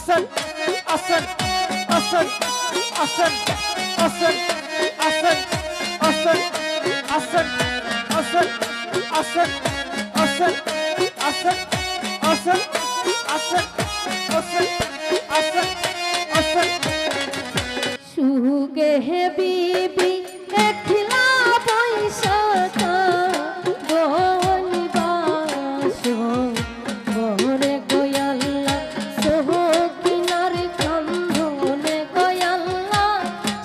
Asan, asan, asan, asan, asan, asan, asan, asan, asan, asan, asan, asan, asan, asan, asan, asan, asan. সুগে হে বিবি একলা পয়সা বনিবাস বহরে গয়াল্লা সোহ কিনার কান্দনে গয়াল্লা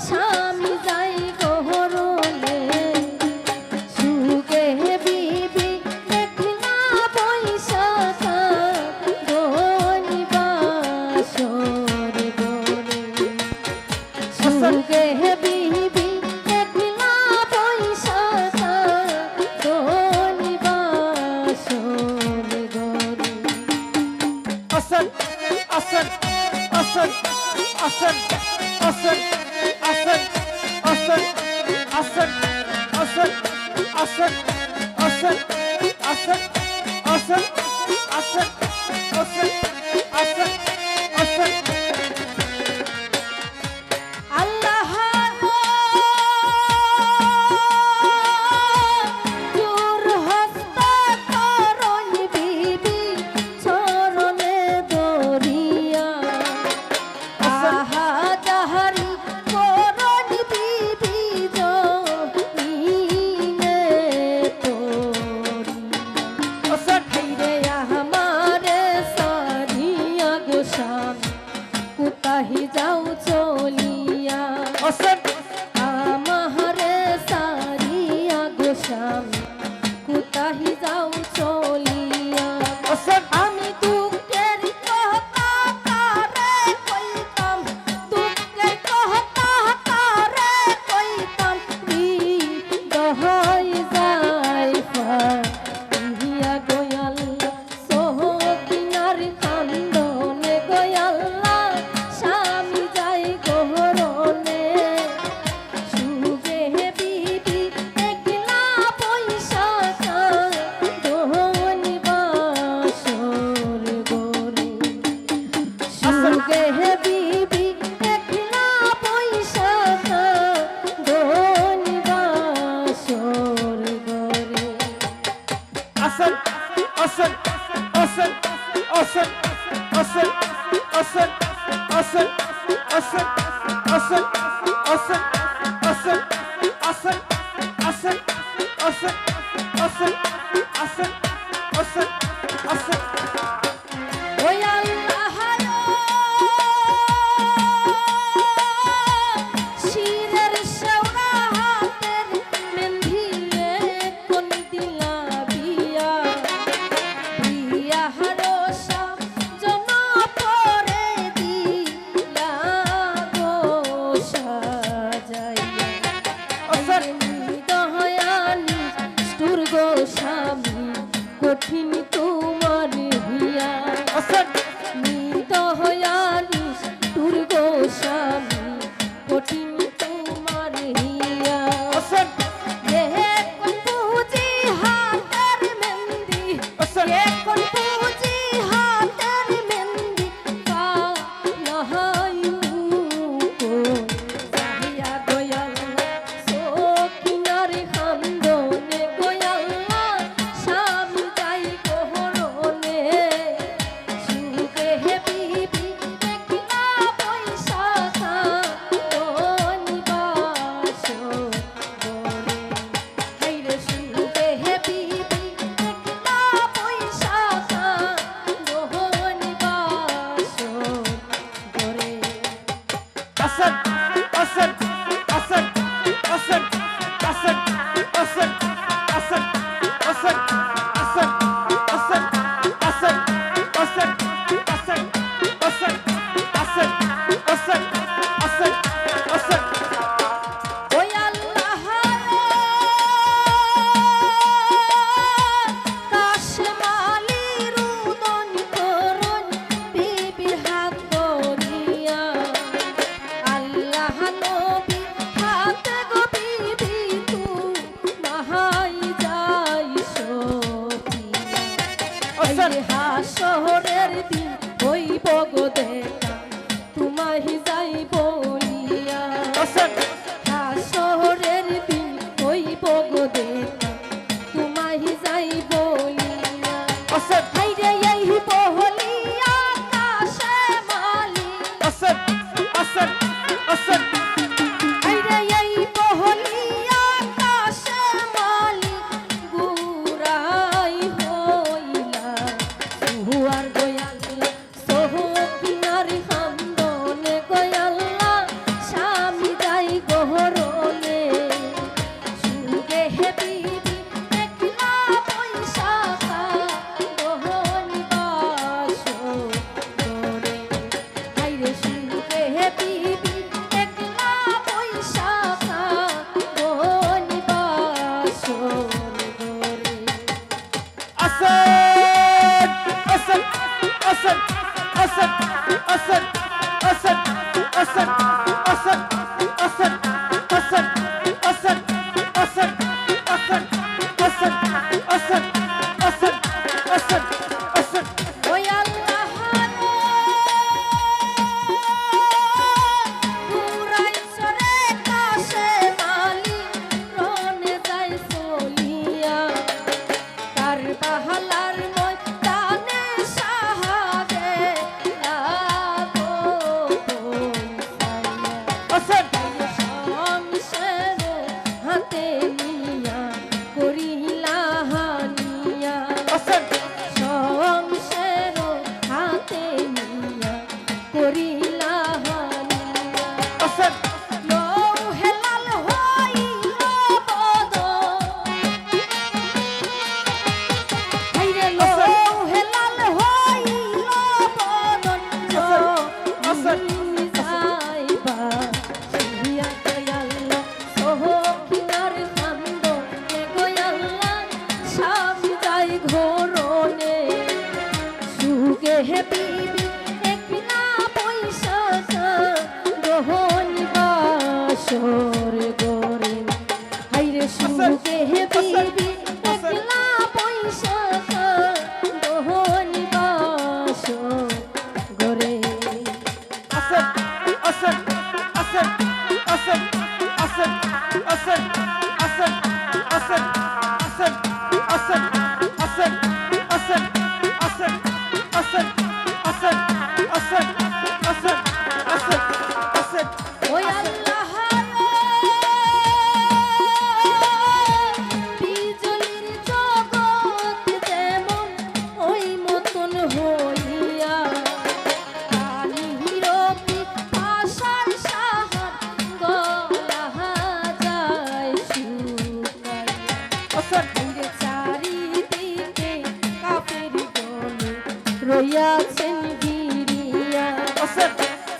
স্বামী যাই গহরলে সুগে হে বিবি একলা পয়সা বনিবাস রে গরে সুগে হে বিবি একলা পয়সা বনিবাস রে গরে Asan, asan, asan, asan, asan, asan, asan, asan, asan, asan, asan, asan, asan, asan, asan, asan, asan. আল্লাহ তোর হস্ত করণ বিবি চরণে দরিয়া আহা যাহারি করণ বিবি জমিনে তোরি Asan, রে আমারে সারিয়া গোসাম কুতাহি যাও চলিয়া asan, আমারে সারিয়া গোসাম কুতাহি যাও চলিয়া asan, আমি দুঃখের কথা কারে কইতাম দুঃখের কথা কারে কইতাম দহাই যাই ইয়া গয়াল্লা সোহ কিনার কান্দনে গয়াল্লা স্বামী যাই গহরনে সুগে হে বিবি একলা পয়সা বনিবাস রে গরে সুগে হে বিবি একলা পয়সা বনিবাস রে গরে asan, asan, asan, asan, asan, asan, asan, asan, asan, asan, asan, asan, asan, asan, asan, asan, asan, asan. ওই আল্লাহ শিরের শেওড়া হাতের মেন্ধিলে কোন দিলা বিয়া বিয়া হারসা জনা পরে দিলা গো সাজাইয়া Asan, দয়ানি স্টুর গো স্বামী কঠিন তোমার হিয়া দেখা তোমায় যাই বলিয়া আসেন হাসরের দিন হইব গো দেখা তোমায় যাই বলিয়া আসেন হাইরে এই বহলিয়া আকাশে মালি আসেন আসেন আসেন হাইরে এই বহলিয়া আকাশে মালি গুরাই হইলা সুয়ার গয়াল্লা সোহ কিনার হান্দনে গয়াল্লা স্বামী যাই গহরনে সুগে হে বিবি একলা পয়সা গহনি বাসো করে হাইরে সুগে হে বিবি একলা পয়সা গহনি বাসো করে আসেন আসেন আসেন আসেন আসেন আসেন আসেন আসেন আসেন আসেন আসেন আসেন আসেন আসেন আসেন আসেন আসেন আসেন ওই আল্লাহ পুরাই সরে কাশে মালি রনে যাই চলিয়া কার বাহালার ময়দানে সাহায্যে লাগো আসেন সংসার হাতে নিয়া করিলা হানিয়া আসেন সংসার হাতে নিয়া করিলা হানিয়া আসেন লৌহে লাল হইল বদন হাইরে লৌহে লাল হইল বদন আসেন যাইবা সিয়া গয়াল্লা সোহ কিনার কান্দনে গয়াল্লা স্বামী যাই ঘরনে সুগে হে বিবি একলা পয়সা গহনি বাসর গরে হাইরে সুগে হে বিবি একলা পয়সা গহনি বাসর গরে আসেন আসেন আসেন আসেন আসেন আসেন আসেন আসেন আসেন আসেন আসেন আসেন আসেন আসেন আসেন আসেন আসেন আসেন আসেন ওই আল্লাহ বিজলির জগৎ যেমন ওই মতন হইয়া কালিরপি আশার সাহার গলা যায় শুকাইয়া আসেন হাইরে চারিদিকে কাফের গলে রইয়াছেন গিরিয়া আসেন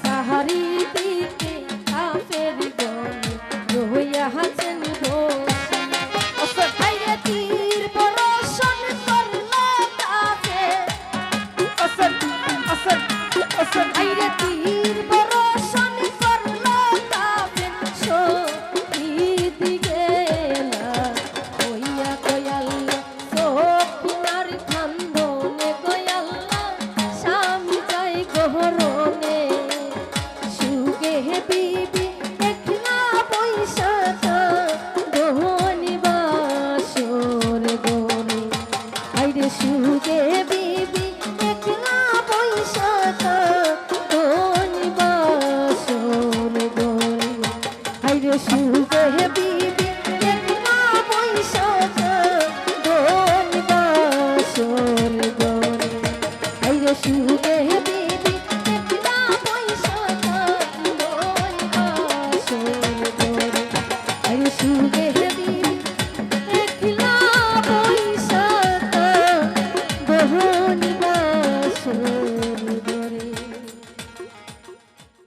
সাহারি দিকে কাফের গলে রইয়াছেন বসিয়া আসেন হাইরে তীর বর্ষণ করলো কাফের আসেন আসেন আসেন হাইরে তীর বর্ষণ করলো কাফের শহীদ গেলা হইয়া গয়াল্লা সখিনার কান্দনে গয়াল্লা স্বামী যাই গহরনে